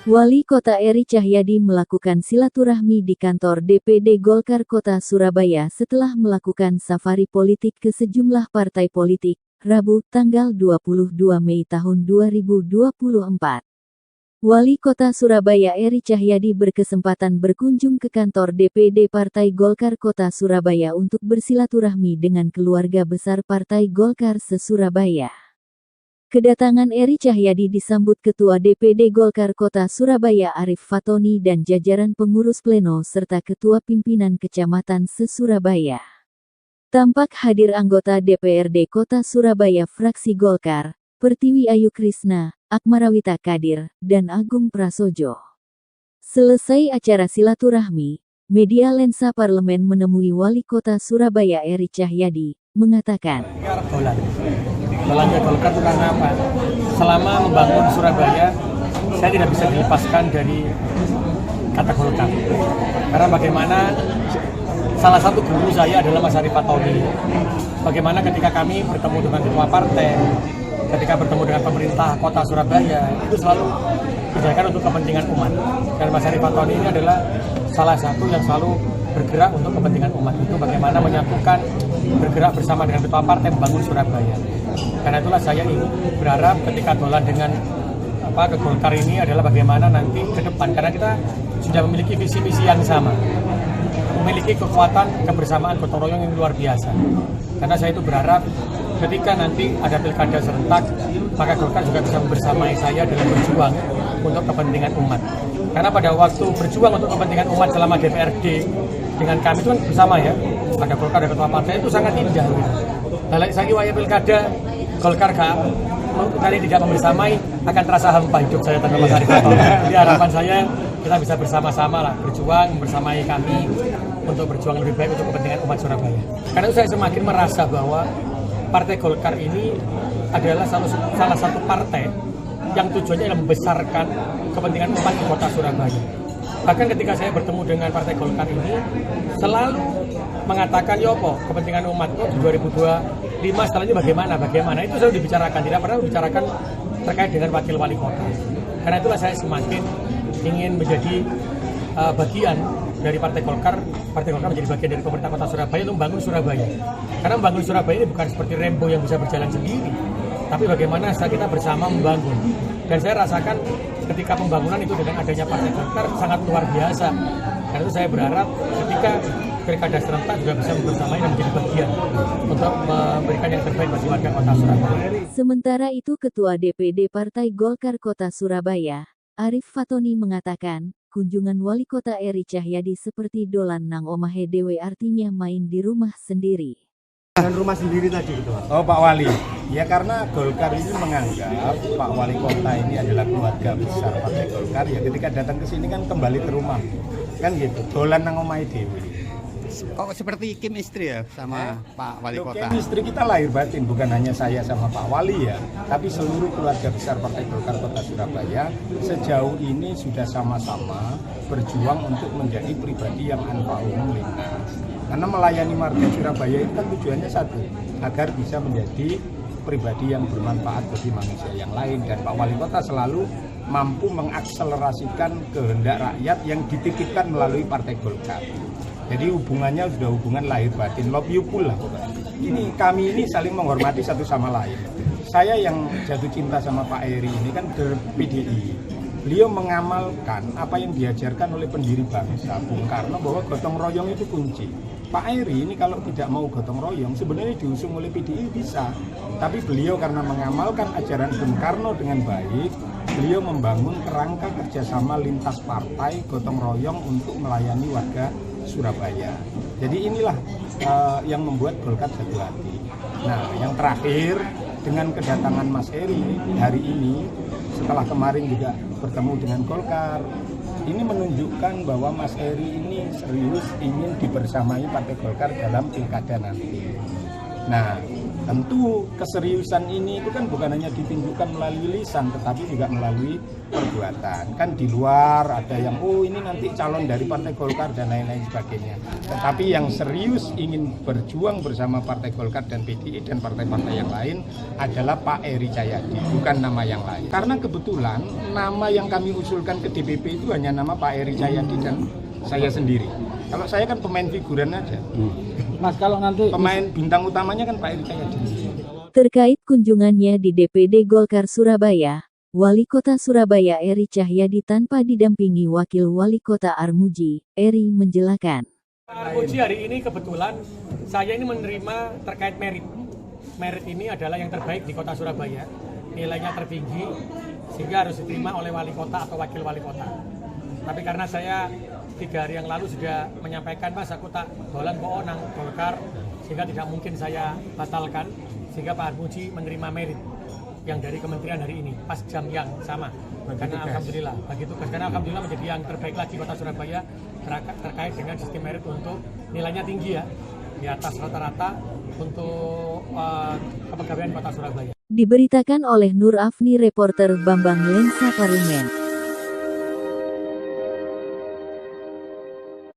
Wali Kota Eri Cahyadi melakukan silaturahmi di kantor DPD Golkar Kota Surabaya setelah melakukan safari politik ke sejumlah partai politik, Rabu, tanggal 22 Mei tahun 2024. Wali Kota Surabaya Eri Cahyadi berkesempatan berkunjung ke kantor DPD Partai Golkar Kota Surabaya untuk bersilaturahmi dengan keluarga besar Partai Golkar se-Surabaya. Kedatangan Eri Cahyadi disambut Ketua DPD Golkar Kota Surabaya Arief Fatoni dan jajaran pengurus pleno serta Ketua Pimpinan Kecamatan se-Surabaya. Tampak hadir anggota DPRD Kota Surabaya fraksi Golkar, Pertiwi Ayu Krisna, Akmarawita Kadir, dan Agung Prasojo. Selesai acara silaturahmi, media lensa parlemen menemui Wali Kota Surabaya Eri Cahyadi, mengatakan, Dolannya Golkar itu karena apa? Selama membangun Surabaya, saya tidak bisa dilepaskan dari kata Golkar. Karena bagaimana salah satu guru saya adalah Mas Arief Fatoni. Bagaimana ketika kami bertemu dengan ketua partai, ketika bertemu dengan pemerintah kota Surabaya, itu selalu dijalankan untuk kepentingan umat. Dan Mas Arief Fatoni ini adalah salah satu yang selalu bergerak untuk kepentingan umat. Itu bagaimana menyatukan, bergerak bersama dengan ketua partai membangun Surabaya. Karena itulah saya ini berharap ketika dolan dengan ke Golkar ini adalah bagaimana nanti ke depan. Karena kita sudah memiliki visi-misi yang sama, memiliki kekuatan kebersamaan gotong royong yang luar biasa. Karena saya itu berharap ketika nanti ada pilkada serentak, maka Golkar juga bisa membersamai saya dalam berjuang untuk kepentingan umat. Karena pada waktu berjuang untuk kepentingan umat selama DPRD dengan kami itu kan bersama ya, ada Golkar, ada ketua partai, itu sangat indah. Kalau saya waya pilkada, Golkar kali tidak membersamai, akan terasa hampa hidup saya tanpa Mas Arief Fatoni. Jadi harapan saya kita bisa bersama-sama lah berjuang, membersamai kami untuk berjuang lebih baik untuk kepentingan umat Surabaya. Karena itu saya semakin merasa bahwa Partai Golkar ini adalah salah satu partai yang tujuannya adalah membesarkan kepentingan umat di kota Surabaya. Bahkan ketika saya bertemu dengan Partai Golkar ini, selalu mengatakan, yopo, kepentingan umat kok di 2025 setelah ini bagaimana, itu selalu dibicarakan, tidak pernah dibicarakan terkait dengan wakil wali kota. Karena itulah saya semakin ingin menjadi bagian dari Partai Golkar menjadi bagian dari pemerintah kota Surabaya untuk membangun Surabaya. Karena membangun Surabaya ini bukan seperti Rembo yang bisa berjalan sendiri, tapi bagaimana kita bersama membangun. Dan saya rasakan ketika pembangunan itu dengan adanya Partai Golkar sangat luar biasa. Karena itu saya berharap ketika pilkada serentak juga bisa membersamai dan menjadi bagian untuk memberikan yang terbaik bagi warga kota Surabaya. Sementara itu Ketua DPD Partai Golkar Kota Surabaya, Arief Fatoni mengatakan, kunjungan Wali Kota Eri Cahyadi seperti dolan nang omahe dewe, artinya main di rumah sendiri. Dan rumah sendiri tadi gitu. Oh Pak Wali, ya karena Golkar ini menganggap Pak Wali Kota ini adalah keluarga besar Partai Golkar. Ya ketika datang ke sini kan kembali ke rumah, kan gitu. Dolan nang omahe dewe. Kok seperti Kim istri ya sama Pak Wali Kota? Kim istri kita lahir batin, bukan hanya saya sama Pak Wali ya, tapi seluruh keluarga besar Partai Golkar Kota Surabaya sejauh ini sudah sama-sama berjuang untuk menjadi pribadi yang anfa'ul linnas. Karena melayani warga Surabaya itu kan tujuannya satu, agar bisa menjadi pribadi yang bermanfaat bagi manusia yang lain. Dan Pak Wali Kota selalu mampu mengakselerasikan kehendak rakyat yang dititipkan melalui Partai Golkar. Jadi hubungannya sudah hubungan lahir batin, love you full lah pokoknya. Ini kami ini saling menghormati satu sama lain. Saya yang jatuh cinta sama Pak Eri ini kan ke PDI. Beliau mengamalkan apa yang diajarkan oleh pendiri bangsa Bung Karno bahwa gotong royong itu kunci. Pak Eri ini kalau tidak mau gotong royong sebenarnya diusung oleh PDI bisa. Tapi beliau karena mengamalkan ajaran Bung Karno dengan baik, beliau membangun kerangka kerjasama lintas partai gotong royong untuk melayani warga Surabaya. Jadi inilah yang membuat Golkar jatuh hati. Nah, yang terakhir dengan kedatangan Mas Eri hari ini, setelah kemarin juga bertemu dengan Golkar, ini menunjukkan bahwa Mas Eri ini serius ingin dibersamai Partai Golkar dalam pilkada nanti. Nah, Tentu keseriusan ini itu kan bukan hanya ditunjukkan melalui lisan, tetapi juga melalui perbuatan. Kan di luar ada yang, oh ini nanti calon dari Partai Golkar dan lain-lain sebagainya. Tetapi yang serius ingin berjuang bersama Partai Golkar dan PDI dan partai-partai yang lain adalah Pak Eri Cahyadi, bukan nama yang lain. Karena kebetulan nama yang kami usulkan ke DPP itu hanya nama Pak Eri Cahyadi dan saya sendiri. Kalau saya kan pemain figuran aja. Mas, kalau nanti Pemain bintang utamanya kan Pak Eri Cahyadi. Terkait kunjungannya di DPD Golkar Surabaya, Wali Kota Surabaya Eri Cahyadi tanpa didampingi Wakil Wali Kota Armuji, Eri menjelaskan. Pak Armuji hari ini kebetulan saya ini menerima terkait merit. Merit ini adalah yang terbaik di Kota Surabaya, nilainya tertinggi sehingga harus diterima oleh wali kota atau wakil wali kota. Tapi karena saya 3 hari yang lalu sudah menyampaikan, Mas aku tak dolan kok nang Golkar, sehingga tidak mungkin saya batalkan, sehingga Pak Armuji menerima merit yang dari kementerian hari ini pas jam yang sama. Karena alhamdulillah bagi tugas, karena alhamdulillah menjadi yang terbaik lagi Kota Surabaya terkait dengan sistem merit untuk nilainya tinggi ya, di atas rata-rata untuk kepegawaian Kota Surabaya. Diberitakan oleh Nur Afni, reporter Bambang Lensa Parlemen.